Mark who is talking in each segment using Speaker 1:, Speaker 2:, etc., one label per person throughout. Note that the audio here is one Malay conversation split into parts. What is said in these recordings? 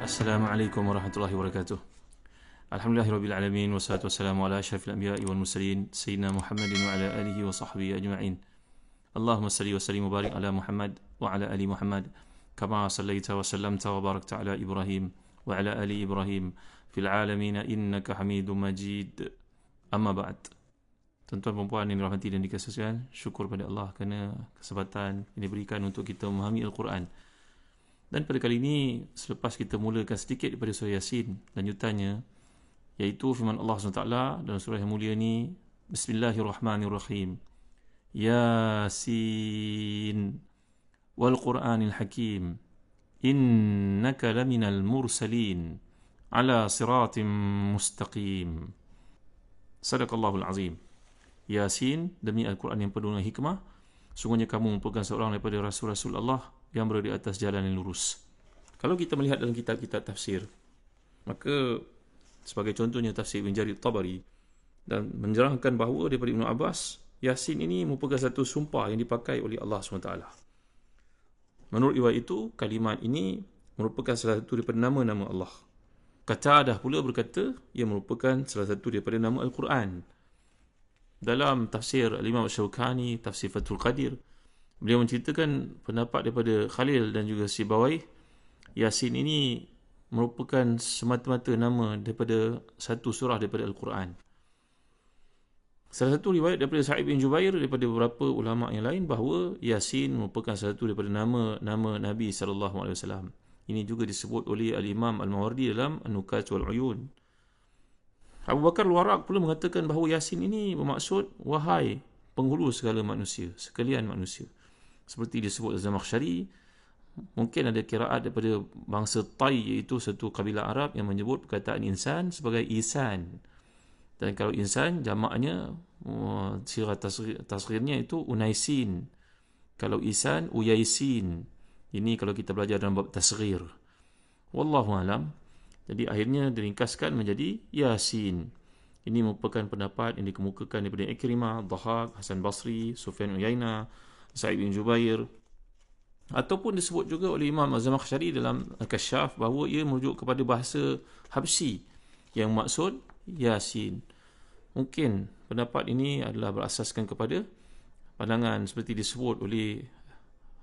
Speaker 1: Assalamualaikum warahmatullahi wabarakatuh. Alhamdulillahirabbil alamin wassalatu wassalamu ala asyrafil anbiya'i wal mursalin sayyidina Muhammadin wa ala alihi wa sahbihi ajma'in. Allahumma salli wa sallim wa barik ala Muhammad wa ala ali Muhammad kama sallaita wa sallamta wa barakta ala Ibrahim wa ala ali Ibrahim fil alamin innaka Hamidum Majid. Amma ba'd. Tuan-tuan dan puan yang dirahmati dan dikasihi, syukur pada Allah kerana kesempatan yang diberikan untuk kita memahami Al-Quran. Dan pada kali ini, selepas kita mulakan sedikit daripada surah Yasin, lanjutannya, iaitu firman Allah SWT dalam surah yang mulia ini, Bismillahirrahmanirrahim. Yasin wal Qur'anil Hakim, innaka laminal mursalin, ala siratim mustaqim. Sadaqallahul azim. Yasin, demi Al-Quran yang penuh dengan hikmah, sungguhnya kamu merupakan seorang daripada Rasul-Rasul Allah yang berada di atas jalan yang lurus. Kalau kita melihat dalam kitab-kitab tafsir, maka sebagai contohnya tafsir Ibn Jarir Tabari, dan menerangkan bahawa daripada Ibn Abbas, Yasin ini merupakan satu sumpah yang dipakai oleh Allah SWT. Menurut riwayat itu, kalimat ini merupakan salah satu daripada nama-nama Allah. Qatadah pula berkata, ia merupakan salah satu daripada nama Al-Quran. Dalam tafsir Al-Imam Syaukani, tafsir Fathul Qadir, beliau menceritakan pendapat daripada Khalil dan juga Sibawai, Yasin ini merupakan semata-mata nama daripada satu surah daripada Al-Quran. Salah satu riwayat daripada Sa'id bin Jubair daripada beberapa ulama yang lain bahawa Yasin merupakan salah satu daripada nama Nabi SAW. Ini juga disebut oleh Al-Imam Al-Mawardi dalam An-Nukat wal-Uyun. Abu Bakar Al-Waraq pula mengatakan bahawa Yasin ini bermaksud wahai penghulu segala manusia, sekalian manusia. Seperti disebut Zamakhsyari, mungkin ada kiraat daripada bangsa Tai, iaitu satu kabilah Arab yang menyebut perkataan insan sebagai isan. Dan kalau insan, jamaknya, sirah tasghirnya itu unaisin. Kalau isan, uyaisin. Ini kalau kita belajar dalam bab tasghir. Wallahu alam. Jadi akhirnya diringkaskan menjadi Yasin. Ini merupakan pendapat yang dikemukakan daripada Ikrimah, Dhahak, Hasan Basri, Sufyan Uyainah, Sa'id bin Jubair, ataupun disebut juga oleh Imam Az-Zamakhsyari dalam Al-Kashaf bahawa ia merujuk kepada bahasa Habsyi yang maksud Yasin. Mungkin pendapat ini adalah berasaskan kepada pandangan seperti disebut oleh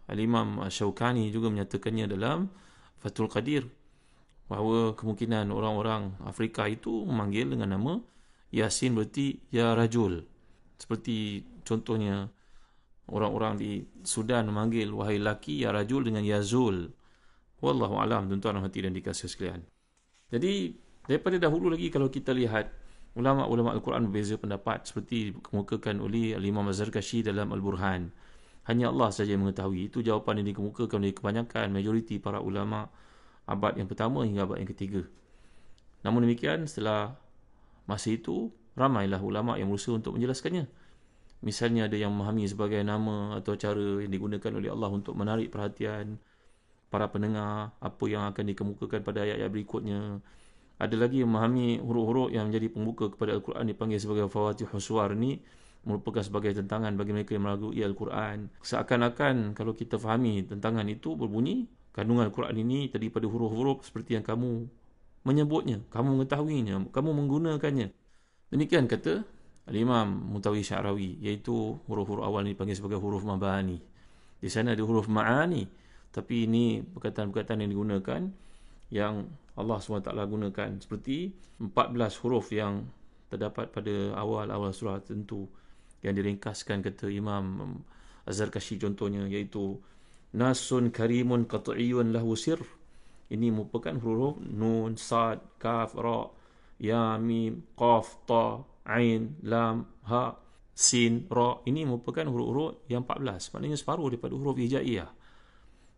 Speaker 1: Al-Imam Syaukani juga menyatakannya dalam Fathul Qadir, bahawa kemungkinan orang-orang Afrika itu memanggil dengan nama Yasin berarti Ya Rajul. Seperti contohnya orang-orang di Sudan memanggil wahai laki Ya Rajul dengan Ya Zul. Wallahu alam, tuan-tuan dan hati dan dikasihi sekalian. Jadi daripada dahulu lagi kalau kita lihat ulama-ulama Al-Quran berbeza pendapat seperti dikemukakan oleh Al-Imam Az-Zarkashi dalam Al-Burhan. Hanya Allah saja yang mengetahui. Itu jawapan yang dikemukakan oleh kebanyakan majoriti para ulama abad yang pertama hingga abad yang ketiga. Namun demikian, setelah masa itu, ramailah ulama yang berusaha untuk menjelaskannya. Misalnya ada yang memahami sebagai nama atau cara yang digunakan oleh Allah untuk menarik perhatian para pendengar, apa yang akan dikemukakan pada ayat-ayat berikutnya. Ada lagi yang memahami huruf-huruf yang menjadi pembuka kepada Al-Quran dipanggil sebagai Fawatihus Suwar, ni merupakan sebagai tentangan bagi mereka yang melalui Al-Quran. Seakan-akan kalau kita fahami tentangan itu berbunyi, kandungan Al-Quran ini terdiri pada huruf-huruf seperti yang kamu menyebutnya, kamu mengetahuinya, kamu menggunakannya. Demikian kata Al-Imam Muntawi Sya'rawi, iaitu huruf-huruf awal ini dipanggil sebagai huruf mabani. Di sana ada huruf ma'ani, tapi ini perkataan-perkataan yang digunakan yang Allah SWT gunakan, seperti 14 huruf yang terdapat pada awal-awal surah tertentu yang diringkaskan kata Imam Az-Zarkashi contohnya, iaitu Nasun karimun qat'iyun lahu sir. Ini merupakan huruf Nun, Sad, Kaf, Ra, Ya, Mim, Qaf, Ta, Ain, Lam, Ha, Sin, Ra. Ini merupakan huruf-huruf yang 14. Maknanya separuh daripada huruf hijaiyah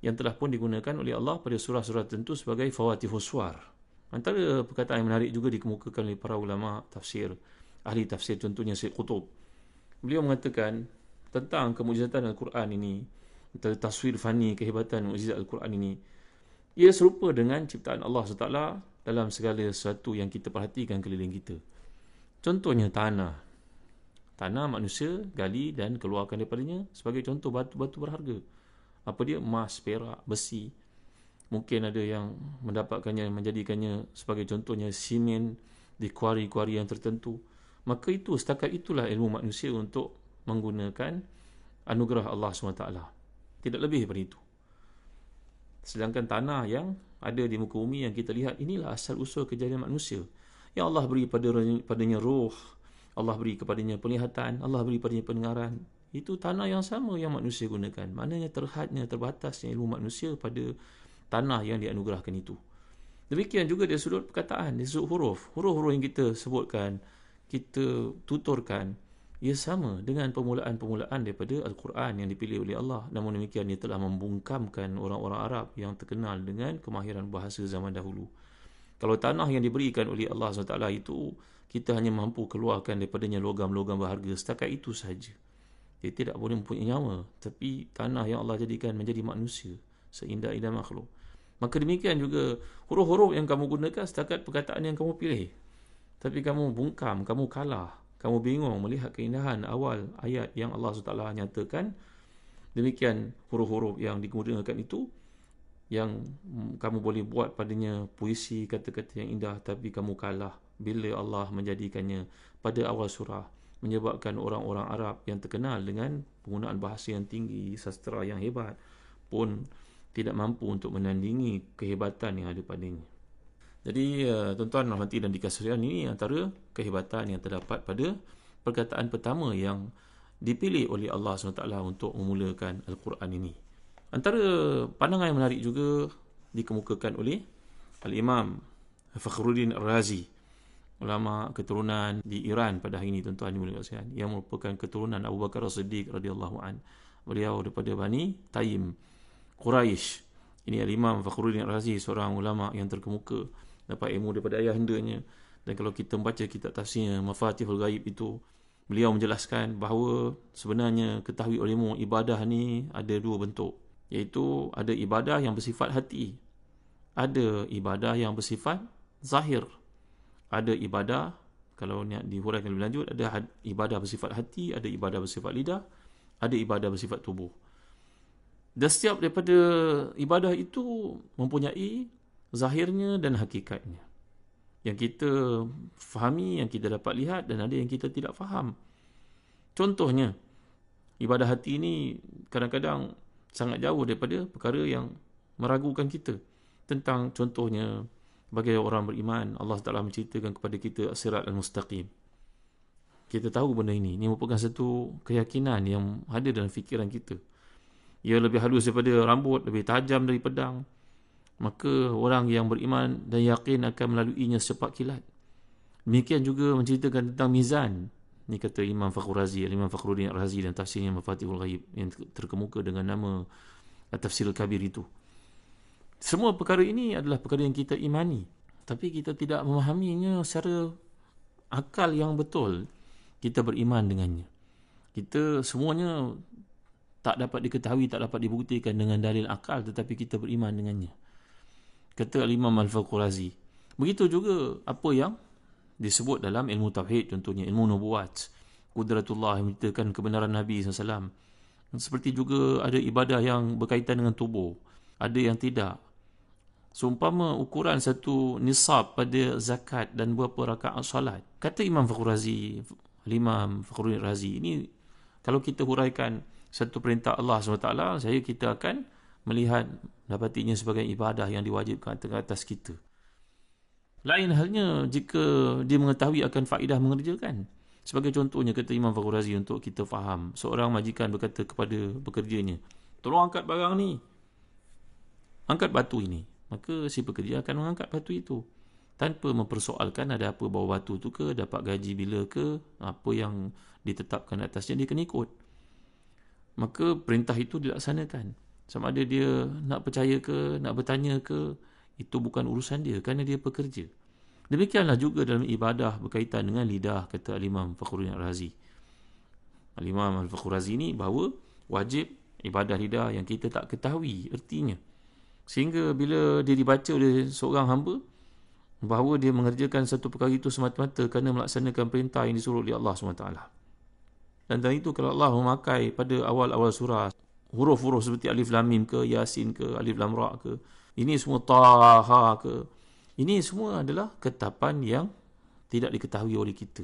Speaker 1: yang telah pun digunakan oleh Allah pada surah-surah tertentu sebagai Fawatihus Suwar. Antara perkataan yang menarik juga dikemukakan oleh para ulama tafsir, ahli tafsir, contohnya Syekh Qutub. Beliau mengatakan tentang kemujizatan Al-Quran ini, taswir fani, kehebatan mukjizat Al-Quran ini, ia serupa dengan ciptaan Allah SWT dalam segala sesuatu yang kita perhatikan keliling kita. Contohnya tanah. Tanah manusia gali dan keluarkan daripadanya sebagai contoh batu-batu berharga. Apa dia? Emas, perak, besi. Mungkin ada yang mendapatkannya, menjadikannya sebagai contohnya simen di kuari-kuari yang tertentu. Maka itu, setakat itulah ilmu manusia untuk menggunakan anugerah Allah SWT. Tidak lebih daripada itu. Sedangkan tanah yang ada di muka bumi yang kita lihat, inilah asal usul kejadian manusia. Yang Allah beri padanya roh, Allah beri kepadanya penglihatan, Allah beri padanya pendengaran. Itu tanah yang sama yang manusia gunakan. Maknanya terhadnya, terbatasnya ilmu manusia pada tanah yang dianugerahkan itu. Demikian juga dari sudut perkataan, dari sudut huruf. Huruf-huruf yang kita sebutkan, kita tuturkan, ia sama dengan permulaan-permulaan daripada Al-Quran yang dipilih oleh Allah. Namun demikian, ia telah membungkamkan orang-orang Arab yang terkenal dengan kemahiran bahasa zaman dahulu. Kalau tanah yang diberikan oleh Allah SWT itu, kita hanya mampu keluarkan daripadanya logam-logam berharga, setakat itu sahaja. Dia tidak boleh mempunyai nyawa. Tapi tanah yang Allah jadikan menjadi manusia, seindah-indah makhluk. Maka demikian juga huruf-huruf yang kamu gunakan setakat perkataan yang kamu pilih. Tapi kamu bungkam, kamu kalah, kamu bingung melihat keindahan awal ayat yang Allah SWT nyatakan. Demikian huruf-huruf yang digunakan itu, yang kamu boleh buat padanya puisi, kata-kata yang indah, tapi kamu kalah bila Allah menjadikannya pada awal surah, menyebabkan orang-orang Arab yang terkenal dengan penggunaan bahasa yang tinggi, sastra yang hebat pun tidak mampu untuk menandingi kehebatan yang ada padanya. Jadi tuan-tuan rahmati dan dikasihi, ini antara kehebatan yang terdapat pada perkataan pertama yang dipilih oleh Allah SWT untuk memulakan Al-Quran ini. Antara pandangan yang menarik juga dikemukakan oleh Al-Imam Fakhruddin Ar-Razi, ulama keturunan di Iran pada hari ini, tuan-tuan dimulakan, yang merupakan keturunan Abu Bakar As-Siddiq radhiyallahu an. Beliau daripada Bani Taim, Quraisy. Ini Al-Imam Fakhruddin Ar-Razi, seorang ulama yang terkemuka, dapat ilmu daripada ayahandanya. Dan kalau kita membaca kitab tafsirnya Mafatihul Ghaib itu, beliau menjelaskan bahawa sebenarnya ketahui olehmu ibadah ni ada dua bentuk, iaitu ada ibadah yang bersifat hati, ada ibadah yang bersifat zahir. Ada ibadah, kalau nak dihuraikan lebih lanjut, ada ibadah bersifat hati, ada ibadah bersifat lidah, ada ibadah bersifat tubuh. Dan setiap daripada ibadah itu mempunyai zahirnya dan hakikatnya, yang kita fahami, yang kita dapat lihat, dan ada yang kita tidak faham. Contohnya, ibadah hati ini kadang-kadang sangat jauh daripada perkara yang meragukan kita. Tentang contohnya, bagi orang beriman, Allah Ta'ala menceritakan kepada kita as-sirat al-mustaqim. Kita tahu benda ini merupakan satu keyakinan yang ada dalam fikiran kita. Ia lebih halus daripada rambut, lebih tajam dari pedang. Maka orang yang beriman dan yakin akan melaluinya secepat kilat. Demikian juga menceritakan tentang mizan. Ini kata Imam Imam Fakhruddin Ar-Razi dan tafsirnya Mafatihul Ghaib yang terkemuka dengan nama Tafsirul Kabir itu. Semua perkara ini adalah perkara yang kita imani, tapi kita tidak memahaminya secara akal yang betul. Kita beriman dengannya. Kita semuanya tak dapat diketahui, tak dapat dibuktikan dengan dalil akal, tetapi kita beriman dengannya. Kata Imam Al-Faqurazi. Begitu juga apa yang disebut dalam ilmu tauhid, contohnya ilmu nubuat, Qudratullah, yang menceritakan kebenaran Nabi SAW. Seperti juga ada ibadah yang berkaitan dengan tubuh, ada yang tidak. Seumpama ukuran satu nisab pada zakat dan berapa rakaat salat. Kata Imam Fakhurazi, Imam Fakhruddin Razi, ini kalau kita huraikan satu perintah Allah SWT, kita akan melihat dapatinya sebagai ibadah yang diwajibkan atas kita. Lain halnya jika dia mengetahui akan faedah mengerjakan. Sebagai contohnya, kata Imam Fakhurazi, untuk kita faham, seorang majikan berkata kepada pekerjanya, tolong angkat barang ni, angkat batu ini. Maka si pekerja akan mengangkat batu itu tanpa mempersoalkan ada apa bawa batu tu ke, dapat gaji bila ke, apa yang ditetapkan atasnya, dia kena ikut. Maka perintah itu dilaksanakan. Sama ada dia nak percaya ke, nak bertanya ke, itu bukan urusan dia, kerana dia pekerja. Demikianlah juga dalam ibadah berkaitan dengan lidah, kata Al-Imam Fakhruddin Ar-Razi. Al-Imam Al-Fakhurazi ini bahawa wajib ibadah lidah yang kita tak ketahui ertinya, sehingga bila dia dibaca oleh seorang hamba bahawa dia mengerjakan satu perkara itu semata-mata kerana melaksanakan perintah yang disuruh oleh Allah SWT. Dan dari itu, kalau Allah memakai pada awal-awal surah huruf-huruf seperti Alif Lam Mim ke, Yasin ke, Alif Lam Ra ke, Ini semua Taha ke. Ini semua adalah ketetapan yang tidak diketahui oleh kita.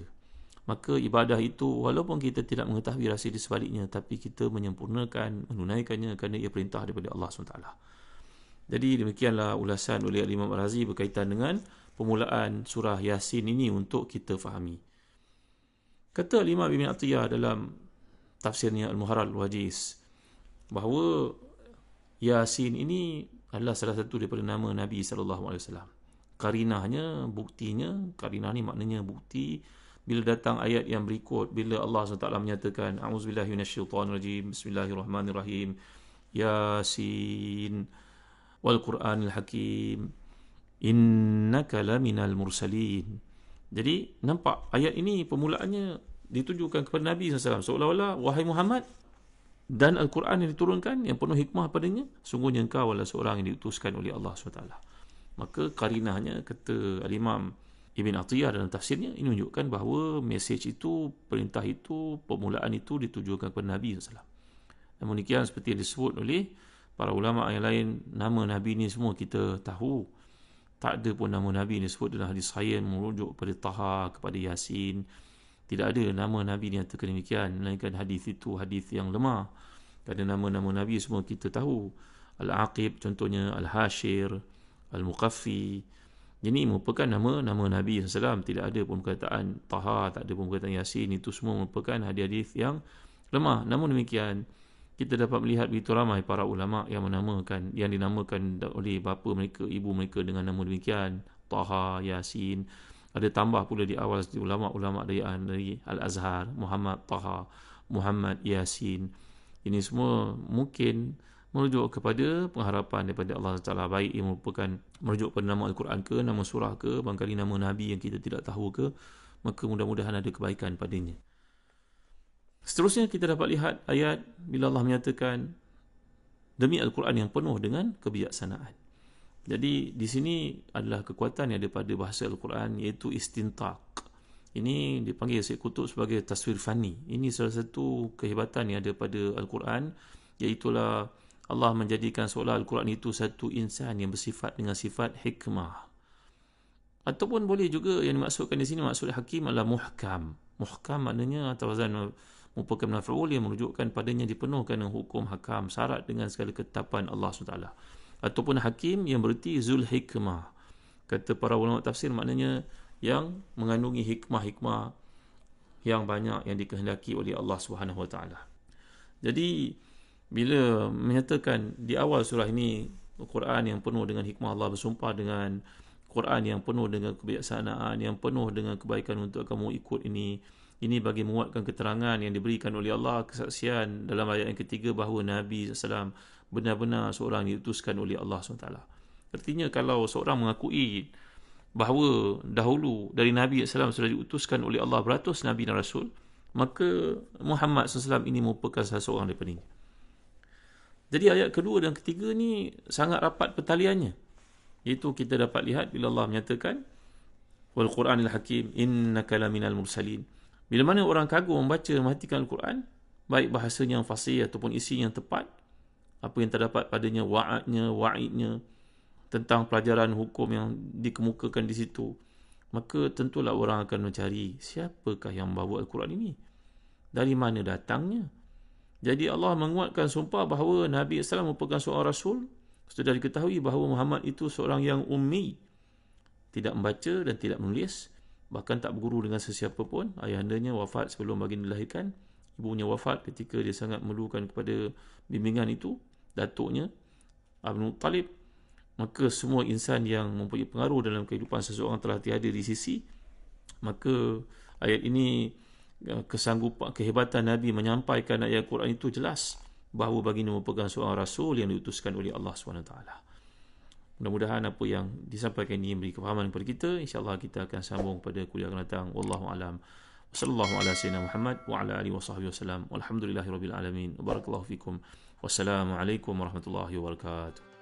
Speaker 1: Maka ibadah itu, walaupun kita tidak mengetahui rahsia di sebaliknya, tapi kita menyempurnakan, menunaikannya kerana ia perintah daripada Allah SWT. Jadi demikianlah ulasan oleh Imam Al-Razi berkaitan dengan permulaan surah Yasin ini untuk kita fahami. Kata Imam Ibn Atiyah dalam tafsirnya Al-Muharrar Al-Wajiz, bahawa Yasin ini adalah salah satu daripada nama Nabi SAW. Karinahnya, buktinya, karinah ni maknanya bukti. Bila datang ayat yang berikut, bila Allah SWT menyatakan A'udzubillahi minasyaitanirrajim, Bismillahirrahmanirrahim, Yasin wal Qur'anil Hakim, innaka laminal mursalin. Jadi nampak ayat ini permulaannya ditujukan kepada Nabi SAW, seolah-olah wahai Muhammad, dan Al-Quran yang diturunkan yang penuh hikmah padanya, sungguhnya engkau adalah seorang yang diutuskan oleh Allah SWT. Maka karinahnya, kata Al-Imam Ibn Atiyah dalam tafsirnya, ini menunjukkan bahawa mesej itu, perintah itu, permulaan itu ditujukan kepada Nabi SAW. Namun demikian, seperti yang disebut oleh para ulama yang lain, nama Nabi ini semua kita tahu. Tak ada pun nama Nabi ini disebut dalam hadis sahih merujuk kepada Taha, kepada Yasin. Tidak ada nama Nabi yang nyatakan demikian, melainkan hadis itu hadis yang lemah. Kerana nama-nama Nabi semua kita tahu. Al-Aqib contohnya, Al-Hashir, Al-Muqaffi. Ini merupakan nama-nama Nabi SAW. Tidak ada pun perkataan Taha, tak ada pun perkataan Yasin. Itu semua merupakan hadis-hadis yang lemah. Namun demikian, kita dapat melihat begitu ramai para ulama yang menamakan, yang dinamakan oleh bapa mereka, ibu mereka dengan nama demikian, Taha, Yasin. Ada tambah pula di awal ulama-ulama dari Al-Azhar, Muhammad Taha, Muhammad Yasin. Ini semua mungkin merujuk kepada pengharapan daripada Allah Taala, baik yang merupakan merujuk pada nama Al-Quran ke, nama surah ke, barangkali nama Nabi yang kita tidak tahu ke, maka mudah-mudahan ada kebaikan padanya. Seterusnya kita dapat lihat ayat bila Allah menyatakan demi Al-Quran yang penuh dengan kebijaksanaan. Jadi di sini adalah kekuatan yang ada pada bahasa Al-Quran, iaitu istintaq. Ini dipanggil Syekh Qutb sebagai taswir fani. Ini salah satu kehebatan yang ada pada Al-Quran, iaitulah Allah menjadikan seolah Al-Quran itu satu insan yang bersifat dengan sifat hikmah. Ataupun boleh juga yang dimaksudkan di sini, maksud hakim adalah muhkam. Muhkam maknanya atau wazan merupakan maf'ul yang menunjukkan padanya dipenuhkan dengan hukum hakam, syarat dengan segala ketetapan Allah SWT. Ataupun hakim yang bererti zul hikmah. Kata para ulama tafsir, maknanya yang mengandungi hikmah-hikmah yang banyak yang dikehendaki oleh Allah SWT. Jadi bila menyatakan di awal surah ini Al-Quran yang penuh dengan hikmah, Allah bersumpah dengan Quran yang penuh dengan kebijaksanaan, yang penuh dengan kebaikan untuk kamu ikut ini bagi menguatkan keterangan yang diberikan oleh Allah, kesaksian dalam ayat yang ketiga bahawa Nabi SAW benar-benar seorang diutuskan oleh Allah SWT. Artinya kalau seorang mengakui bahawa dahulu dari Nabi SAW sudah diutuskan oleh Allah beratus Nabi dan Rasul, maka Muhammad SAW ini merupakan salah seorang daripadanya. Jadi ayat kedua dan ketiga ni sangat rapat pertaliannya. Iaitu kita dapat lihat bila Allah menyatakan wal Qur'anil Hakim innaka laminal mursalin. Bila mana orang kagum membaca, memperhatikan Al-Quran, baik bahasanya yang fasih ataupun isi yang tepat, apa yang terdapat padanya wa'adnya, wa'idnya, tentang pelajaran hukum yang dikemukakan di situ, maka tentulah orang akan mencari siapakah yang membawa Al-Quran ini, dari mana datangnya. Jadi Allah menguatkan sumpah bahawa Nabi SAW merupakan seorang Rasul. Sudah diketahui bahawa Muhammad itu seorang yang ummi, tidak membaca dan tidak menulis, bahkan tak berguru dengan sesiapa pun. Ayahandanya wafat sebelum baginda dilahirkan, ibunya wafat ketika dia sangat memerlukan kepada bimbingan itu, datuknya Abdul Muttalib. Maka semua insan yang mempunyai pengaruh dalam kehidupan seseorang telah tiada di sisi. Maka ayat ini, kesanggupan, kehebatan Nabi menyampaikan ayat Quran itu jelas bahawa baginda merupakan seorang Rasul yang diutuskan oleh Allah SWT. Mudah-mudahan apa yang disampaikan ini memberi kefahaman kepada kita. InsyaAllah kita akan sambung pada kuliah akan datang. Wallahu a'lam. Wassallallahu ala sayyidina Muhammad wa ala alihi wa sahbihi wasallam. Walhamdulillahirabbil alamin. Barakallahu fikum. Wassalamualaikum warahmatullahi wabarakatuh.